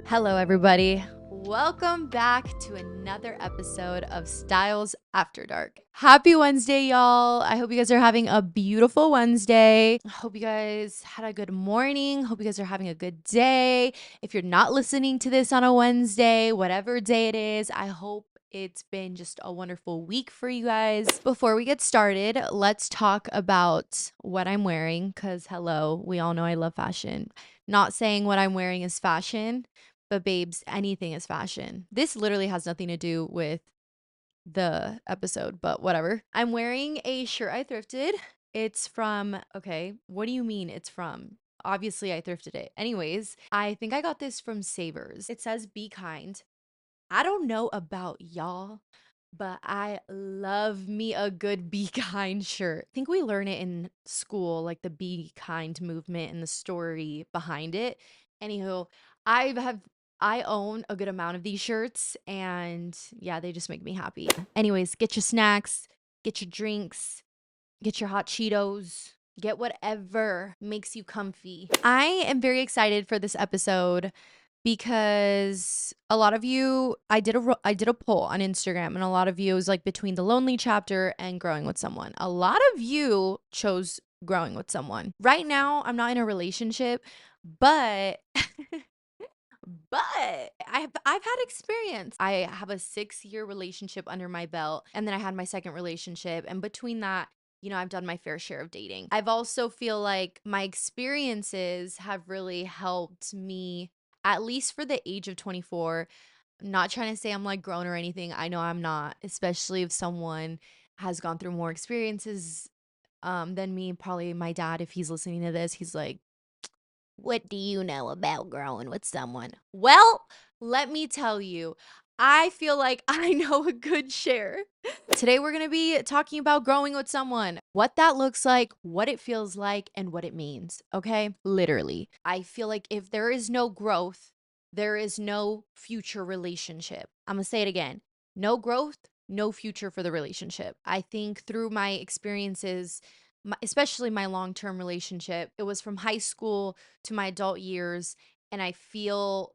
Hello, everybody. Welcome back to another episode of Styles After Dark. Happy Wednesday, y'all. I hope you guys are having a beautiful Wednesday. I hope you guys had a good morning. Hope you guys are having a good day. If you're not listening to this on a Wednesday, whatever day it is, I hope it's been just a wonderful week for you guys. Before we get started, let's talk about what I'm wearing because, hello, we all know I love fashion. Not saying what I'm wearing is fashion, but babes, anything is fashion. This literally has nothing to do with the episode, but whatever. I'm wearing a shirt I thrifted. It's from, okay, what do you mean it's from? Obviously, I thrifted it. Anyways, I think I got this from Savers. It says be kind. I don't know about y'all, but I love me a good be kind shirt. I think we learn it in school, like the be kind movement and the story behind it. Anywho, I have I own a good amount of these shirts and yeah, they just make me happy. Anyways, get your snacks, get your drinks, get your hot Cheetos, get whatever makes you comfy. I am very excited for this episode because a lot of you I did a poll on Instagram and a lot of you was like between the lonely chapter and growing with someone. A lot of you chose growing with someone. Right now, I'm not in a relationship, but I've had experience. I have a 6-year relationship under my belt, and then I had my second relationship, and between that, I've done my fair share of dating. I've also feel like my experiences have really helped me, at least for the age of 24. Not trying to say I'm like grown or anything. I know I'm not, especially if someone has gone through more experiences than me. Probably my dad, if he's listening to this, he's like, what do you know about growing with someone? Well, let me tell you, I feel like I know a good share. Today, we're going to be talking about growing with someone, what that looks like, what it feels like, and what it means. Okay. Literally, I feel like if there is no growth, there is no future relationship. I'm going to say it again, no growth, no future for the relationship. I think through my experiences, especially my long-term relationship, it was from high school to my adult years, and I feel,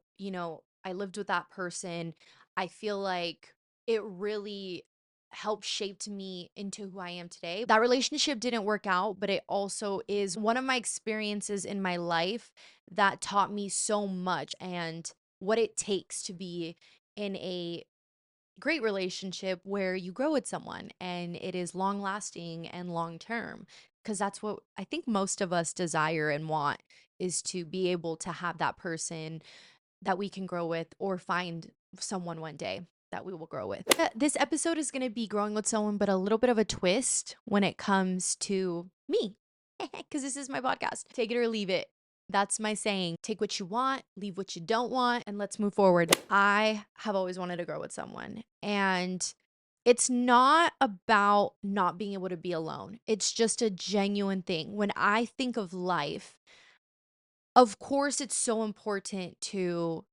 I lived with that person. I feel like it really helped shaped me into who I am today. That relationship didn't work out, but it also is one of my experiences in my life that taught me so much and what it takes to be in a great relationship where you grow with someone and it is long lasting and long term, because that's what I think most of us desire and want, is to be able to have that person that we can grow with or find someone one day that we will grow with. This episode is going to be growing with someone, but a little bit of a twist when it comes to me, because this is my podcast. Take it or leave it. That's my saying. Take what you want, leave what you don't want, and let's move forward. I have always wanted to grow with someone, and it's not about not being able to be alone. It's just a genuine thing. When I think of life, of course, it's so important to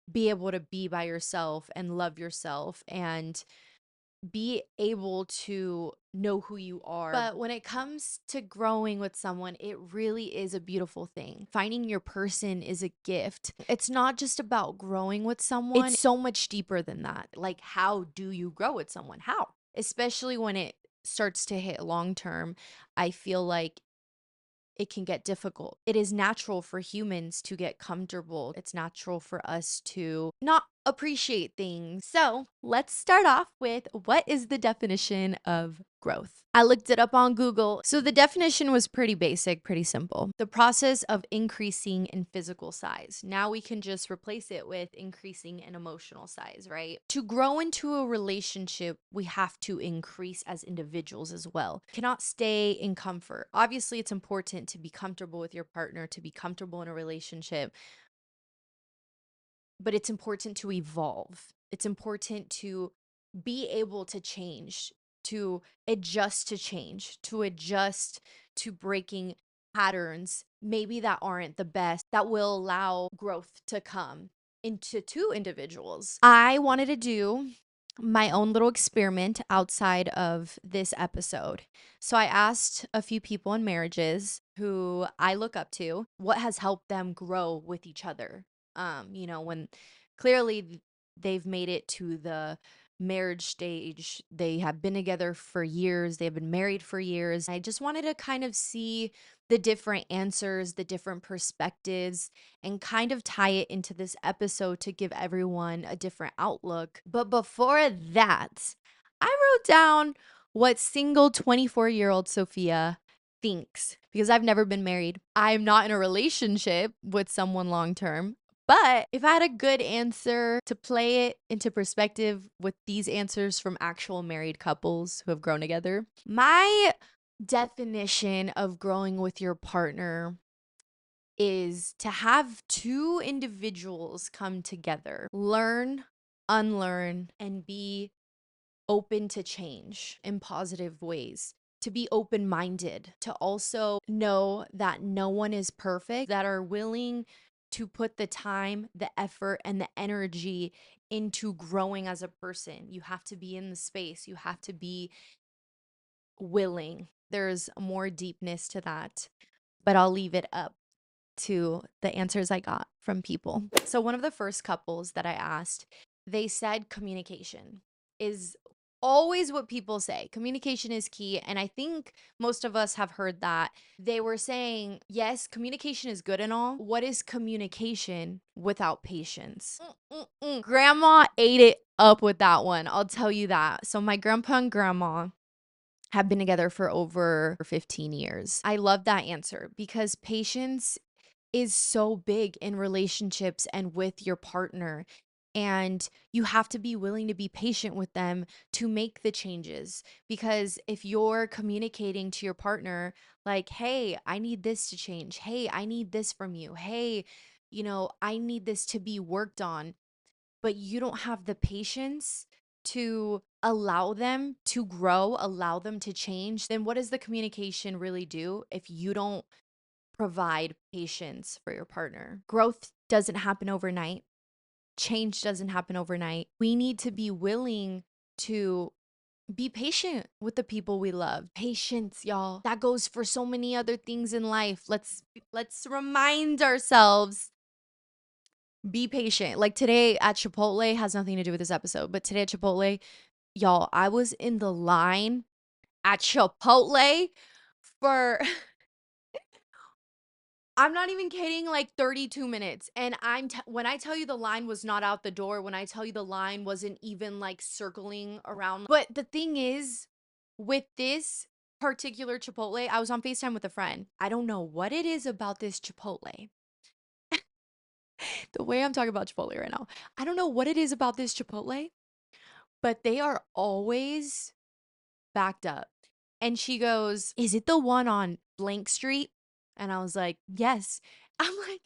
be able to be by yourself and love yourself and be able to know who you are. But when it comes to growing with someone, it really is a beautiful thing. Finding your person is a gift. It's not just about growing with someone, it's so much deeper than that. Like, how do you grow with someone? How? Especially when it starts to hit long term, I feel like it can get difficult. It is natural for humans to get comfortable. It's natural for us to not appreciate things. So let's start off with, what is the definition of growth? I looked it up on Google. So the definition was pretty basic, pretty simple. The process of increasing in physical size. Now we can just replace it with increasing in emotional size, right? To grow into a relationship, we have to increase as individuals as well. Cannot stay in comfort. Obviously, it's important to be comfortable with your partner, to be comfortable in a relationship, but it's important to evolve. It's important to be able to change, to change, to adjust to breaking patterns, maybe that aren't the best, that will allow growth to come into two individuals. I wanted to do my own little experiment outside of this episode. So I asked a few people in marriages who I look up to what has helped them grow with each other. When clearly they've made it to the marriage stage. They have been together for years, they've been married for years. I just wanted to kind of see the different answers, the different perspectives, and kind of tie it into this episode to give everyone a different outlook. But before that, I wrote down what single 24-year-old Sophia thinks, because I've never been married. I'm not in a relationship with someone long term. But if I had a good answer to play it into perspective with these answers from actual married couples who have grown together, my definition of growing with your partner is to have two individuals come together, learn, unlearn, and be open to change in positive ways, to be open minded, to also know that no one is perfect, that are willing to put the time, the effort, and the energy into growing as a person. You have to be in the space, you have to be willing. There's more deepness to that, but I'll leave it up to the answers I got from people. So, one of the first couples that I asked, they said communication is always what people say. Communication is key. And I think most of us have heard that. They were saying, yes, communication is good and all. What is communication without patience? Grandma ate it up with that one. I'll tell you that. So, my grandpa and grandma have been together for over 15 years. I love that answer because patience is so big in relationships and with your partner. And you have to be willing to be patient with them to make the changes. Because if you're communicating to your partner, like, hey, I need this to change. Hey, I need this from you. Hey, I need this to be worked on. But you don't have the patience to allow them to grow, allow them to change, then what does the communication really do if you don't provide patience for your partner? Growth doesn't happen overnight. Change doesn't happen overnight. We need to be willing to be patient with the people we love. Patience, y'all. That goes for so many other things in life. Let's remind ourselves, be patient. Like today at Chipotle, has nothing to do with this episode, but today at Chipotle, y'all, I was in the line at Chipotle for I'm not even kidding, like 32 minutes. And when I tell you the line was not out the door, when I tell you the line wasn't even like circling around. But the thing is, with this particular Chipotle, I was on FaceTime with a friend. I don't know what it is about this Chipotle. The way I'm talking about Chipotle right now. I don't know what it is about this Chipotle, but they are always backed up. And she goes, "Is it the one on blank street?" And I was like, "Yes." I'm like,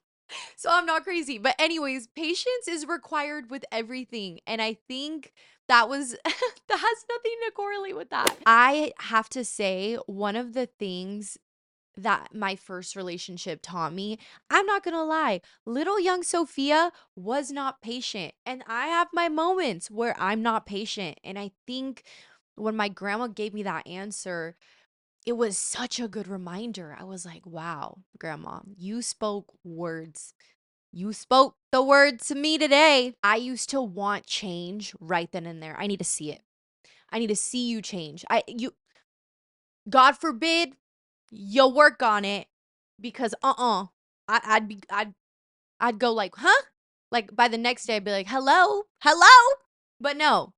so I'm not crazy. But anyways, patience is required with everything. And I think that was that has nothing to correlate with that. I have to say, one of the things that my first relationship taught me, I'm not gonna lie, little young Sophia was not patient. And I have my moments where I'm not patient. And I think when my grandma gave me that answer, it was such a good reminder. I was like, wow, grandma, you spoke words. You spoke the word to me today. I used to want change right then and there. I need to see it. I need to see you change. God forbid you work on it, because I'd go like, huh? Like by the next day I'd be like, hello? Hello? But no,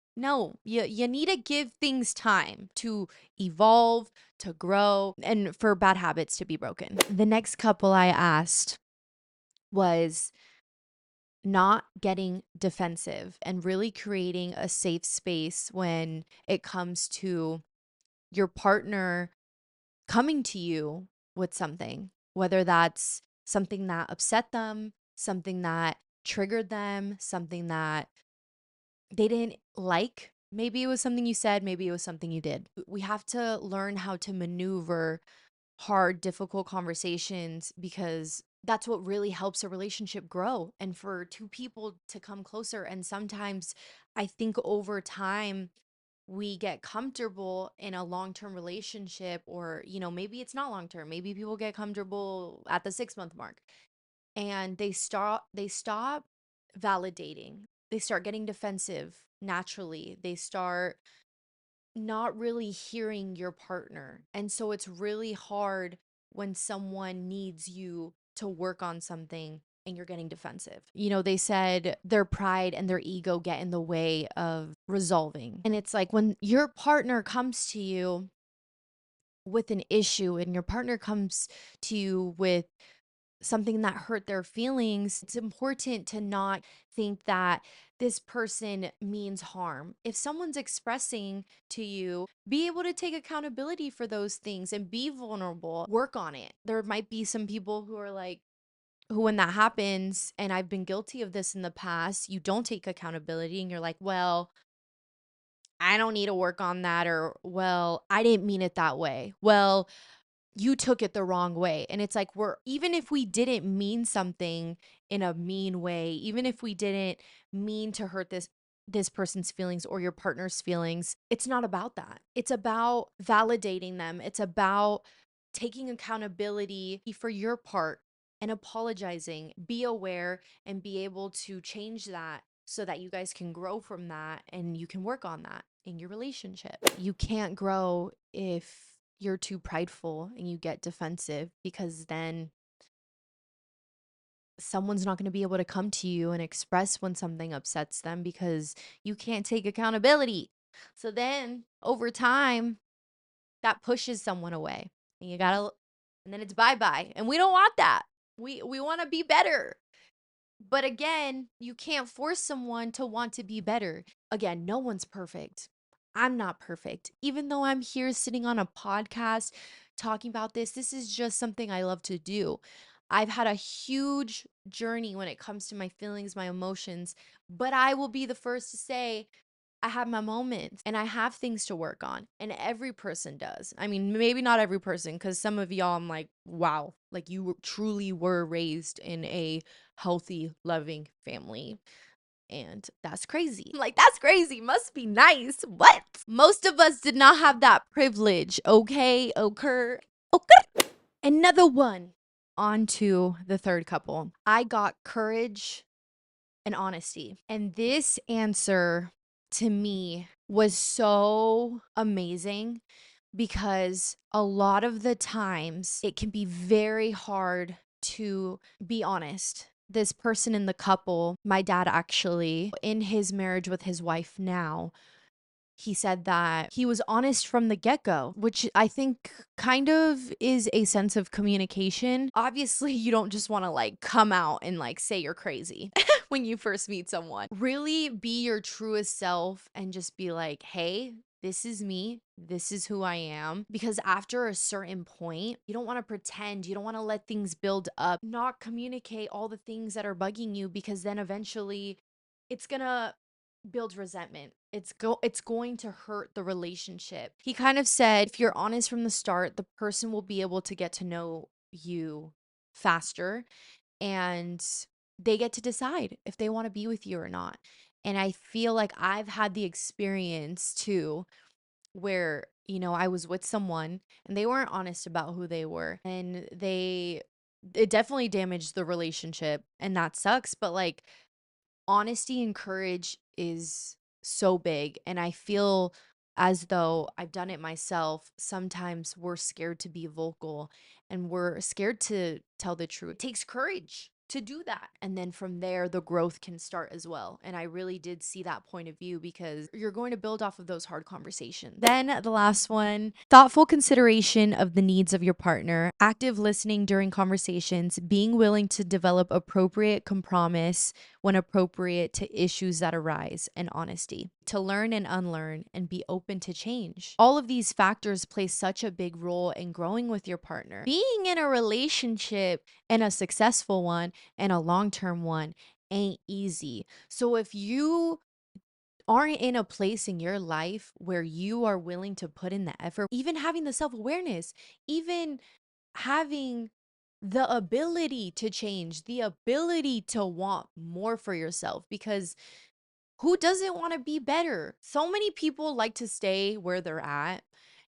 you need to give things time to evolve, to grow, and for bad habits to be broken. The next couple I asked was not getting defensive and really creating a safe space when it comes to your partner coming to you with something, whether that's something that upset them, something that triggered them, something that they didn't like. Maybe it was something you said, maybe it was something you did. We have to learn how to maneuver hard, difficult conversations, because that's what really helps a relationship grow and for two people to come closer. And sometimes I think over time, we get comfortable in a long-term relationship, or maybe it's not long term, maybe people get comfortable at the 6-month mark. and they stop validating. They start getting defensive naturally. They start not really hearing your partner. And so it's really hard when someone needs you to work on something and you're getting defensive. They said their pride and their ego get in the way of resolving. And it's like when your partner comes to you with an issue and your partner comes to you with something that hurt their feelings, it's important to not think that this person means harm. If someone's expressing to you, be able to take accountability for those things and be vulnerable, work on it. There might be some people who are like, who, when that happens, and I've been guilty of this in the past, you don't take accountability and you're like, well, I don't need to work on that, or, well, I didn't mean it that way. Well, you took it the wrong way. And it's like, even if we didn't mean something in a mean way, even if we didn't mean to hurt this person's feelings or your partner's feelings, it's not about that. It's about validating them. It's about taking accountability for your part and apologizing. Be aware and be able to change that so that you guys can grow from that and you can work on that in your relationship. You can't grow if you're too prideful and you get defensive, because then someone's not going to be able to come to you and express when something upsets them because you can't take accountability. So then over time, that pushes someone away. And and then it's bye-bye. And we don't want that. We want to be better. But again, you can't force someone to want to be better. Again, no one's perfect. I'm not perfect. Even though I'm here sitting on a podcast talking about this, this is just something I love to do. I've had a huge journey when it comes to my feelings, my emotions, but I will be the first to say I have my moments and I have things to work on. And every person does. I mean, maybe not every person, because some of y'all, I'm like, wow, like truly were raised in a healthy, loving family. And that's crazy. I'm like, that's crazy. Must be nice. What? Most of us did not have that privilege. Okay. Okay. Another one. On to the third couple. I got courage and honesty. And this answer to me was so amazing because a lot of the times it can be very hard to be honest. This person in the couple, my dad actually, in his marriage with his wife now, he said that he was honest from the get-go, which I think kind of is a sense of communication. Obviously, you don't just want to like come out and like say you're crazy when you first meet someone. Really be your truest self and just be like, hey, this is me. This is who I am. Because after a certain point, you don't want to pretend. You don't want to let things build up, not communicate all the things that are bugging you, because then eventually it's gonna build resentment. It's going to hurt the relationship. He kind of said if you're honest from the start, the person will be able to get to know you faster, and they get to decide if they want to be with you or not. And I feel like I've had the experience too where, I was with someone and they weren't honest about who they were, and it definitely damaged the relationship, and that sucks, but like honesty and courage is so big. And I feel as though I've done it myself. Sometimes we're scared to be vocal and we're scared to tell the truth. It takes courage to do that. And then from there, the growth can start as well. And I really did see that point of view because you're going to build off of those hard conversations. Then the last one, thoughtful consideration of the needs of your partner, active listening during conversations, being willing to develop appropriate compromise when appropriate to issues that arise, and honesty to learn and unlearn and be open to change. All of these factors play such a big role in growing with your partner. Being in a relationship, and a successful one and a long-term one, ain't easy. So if you aren't in a place in your life where you are willing to put in the effort, even having the self-awareness, even having the ability to change, the ability to want more for yourself, because who doesn't want to be better? So many people like to stay where they're at.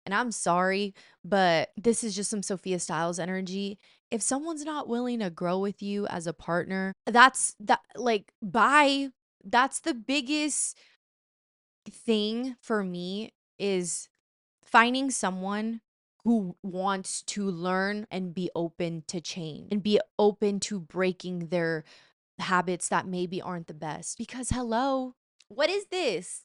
And I'm sorry, but this is just some Sophia Styles energy. If someone's not willing to grow with you as a partner, that's that like bye. That's the biggest thing for me is finding someone who wants to learn and be open to change and be open to breaking their habits that maybe aren't the best. Because hello, what is this?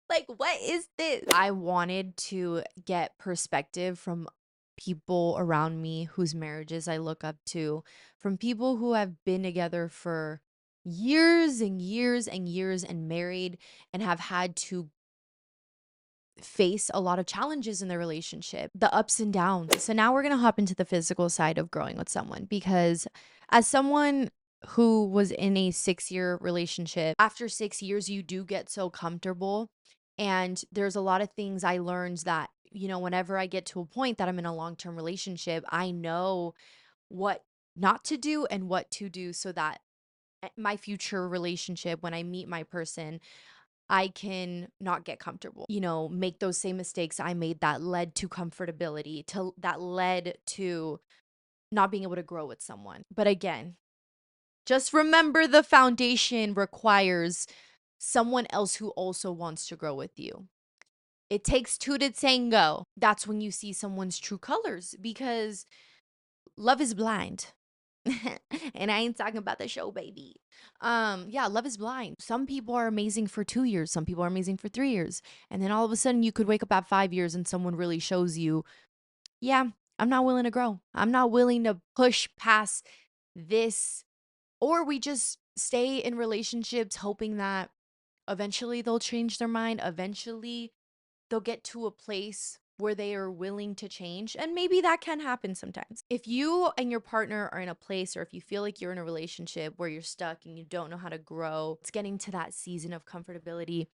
Like, what is this? I wanted to get perspective from people around me whose marriages I look up to, from people who have been together for years and years and years and married and have had to face a lot of challenges in their relationship, the ups and downs. So now we're going to hop into the physical side of growing with someone because as someone who was in a 6-year relationship, after 6 years you do get so comfortable and there's a lot of things I learned that whenever I get to a point that I'm in a long-term relationship, I know what not to do and what to do so that my future relationship when I meet my person I can not get comfortable, make those same mistakes I made that led to comfortability, that led to not being able to grow with someone. But again, just remember the foundation requires someone else who also wants to grow with you. It takes two to tango. That's when you see someone's true colors because love is blind. And I ain't talking about the show, baby. Yeah, love is blind. Some people are amazing for 2 years, some people are amazing for 3 years. And then all of a sudden you could wake up at 5 years and someone really shows you, yeah, I'm not willing to grow. I'm not willing to push past this. Or we just stay in relationships hoping that eventually they'll change their mind. Eventually they'll get to a place where they are willing to change. And maybe that can happen sometimes. If you and your partner are in a place, or if you feel like you're in a relationship where you're stuck and you don't know how to grow, it's getting to that season of comfortability.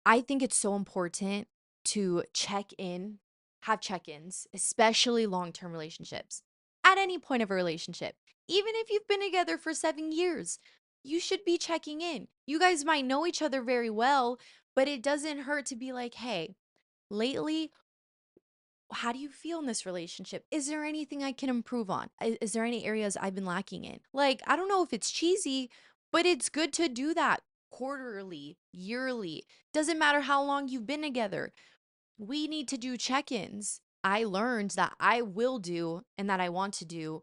I think it's so important to check in, have check ins, especially long term relationships at any point of a relationship. Even if you've been together for 7 years, you should be checking in. You guys might know each other very well, but it doesn't hurt to be like, hey, lately, how do you feel in this relationship? Is there anything I can improve on? Is there any areas I've been lacking in? Like, I don't know if it's cheesy, but it's good to do that quarterly, yearly. Doesn't matter how long you've been together. We need to do check ins. I learned that I will do and that I want to do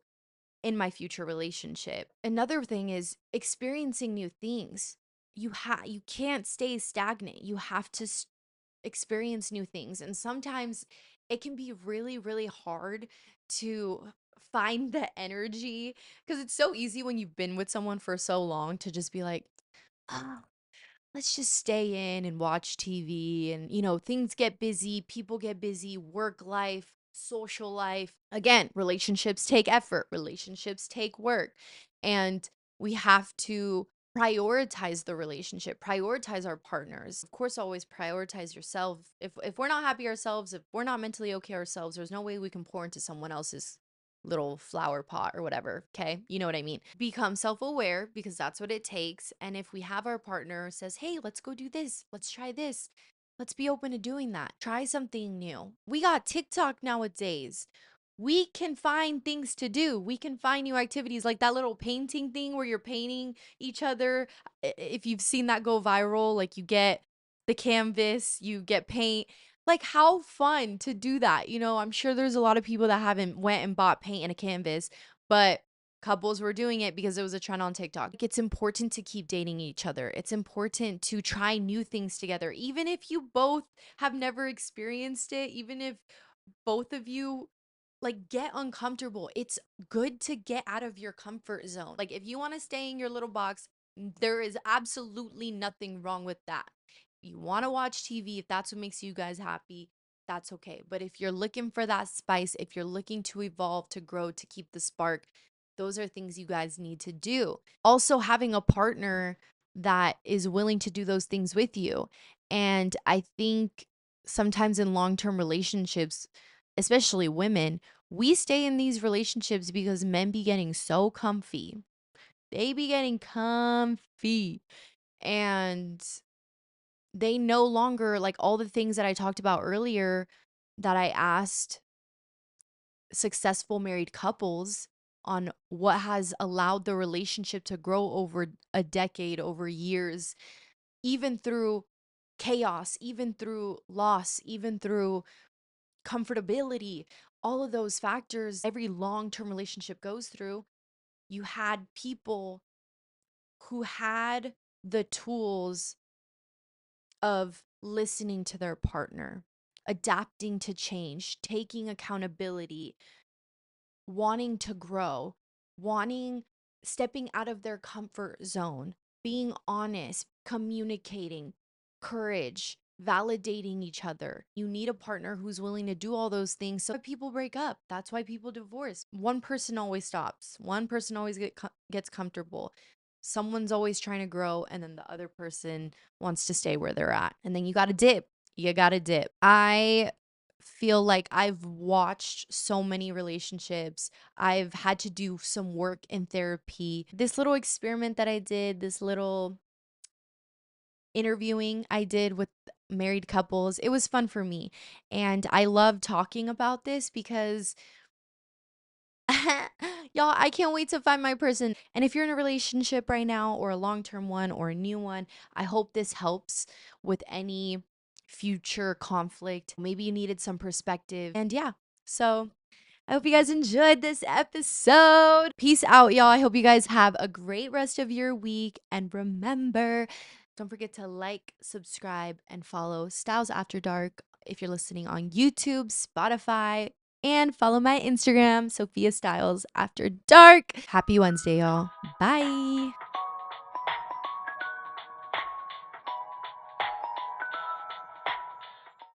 in my future relationship. Another thing is experiencing new things. You can't stay stagnant. You have to experience new things. And sometimes it can be really, really hard to find the energy because it's so easy when you've been with someone for so long to just be like, oh, let's just stay in and watch TV. And, things get busy, people get busy, work life, social life. Again, relationships take effort, relationships take work. And we have to prioritize the relationship, prioritize our partners. Of course, always prioritize yourself. If we're not happy ourselves, if we're not mentally okay ourselves, there's no way we can pour into someone else's little flower pot or whatever. Okay. You know what I mean? Become self aware because that's what it takes. And if we have our partner says, hey, let's go do this, let's try this, let's be open to doing that. Try something new. We got TikTok nowadays. We can find things to do. We can find new activities like that little painting thing where you're painting each other. If you've seen that go viral, like you get the canvas, you get paint, like how fun to do that. I'm sure there's a lot of people that haven't went and bought paint and a canvas, but couples were doing it because it was a trend on TikTok. Like, it's important to keep dating each other. It's important to try new things together, even if you both have never experienced it, even if both of you like get uncomfortable. It's good to get out of your comfort zone. Like if you want to stay in your little box, there is absolutely nothing wrong with that. You want to watch TV, if that's what makes you guys happy, that's okay. But if you're looking for that spice, if you're looking to evolve, to grow, to keep the spark, those are things you guys need to do. Also, having a partner that is willing to do those things with you. And I think sometimes in long term relationships, especially women, we stay in these relationships because men be getting so comfy. They be getting comfy. And they no longer like all the things that I talked about earlier that I asked successful married couples on what has allowed the relationship to grow over a decade, over years, even through chaos, even through loss, even through comfortability, all of those factors every long term relationship goes through. You had people who had the tools of listening to their partner, adapting to change, taking accountability, wanting to grow, wanting, stepping out of their comfort zone, being honest, communicating, courage, validating each other. You need a partner who's willing to do all those things. So people break up. That's why people divorce. One person always stops. One person always gets comfortable. Someone's always trying to grow, and then the other person wants to stay where they're at. And then you got to dip. You got to dip. I feel like I've watched so many relationships. I've had to do some work in therapy. This little experiment that I did, this little interviewing I did with married couples, it was fun for me. And I love talking about this because y'all, I can't wait to find my person. And if you're in a relationship right now, or a long term one, or a new one, I hope this helps with any future conflict. Maybe you needed some perspective. And yeah, so I hope you guys enjoyed this episode. Peace out, y'all. I hope you guys have a great rest of your week. And remember, don't forget to like, subscribe, and follow Styles After Dark if you're listening on YouTube, Spotify, and follow my Instagram, Sophia Styles After Dark. Happy Wednesday, y'all. Bye.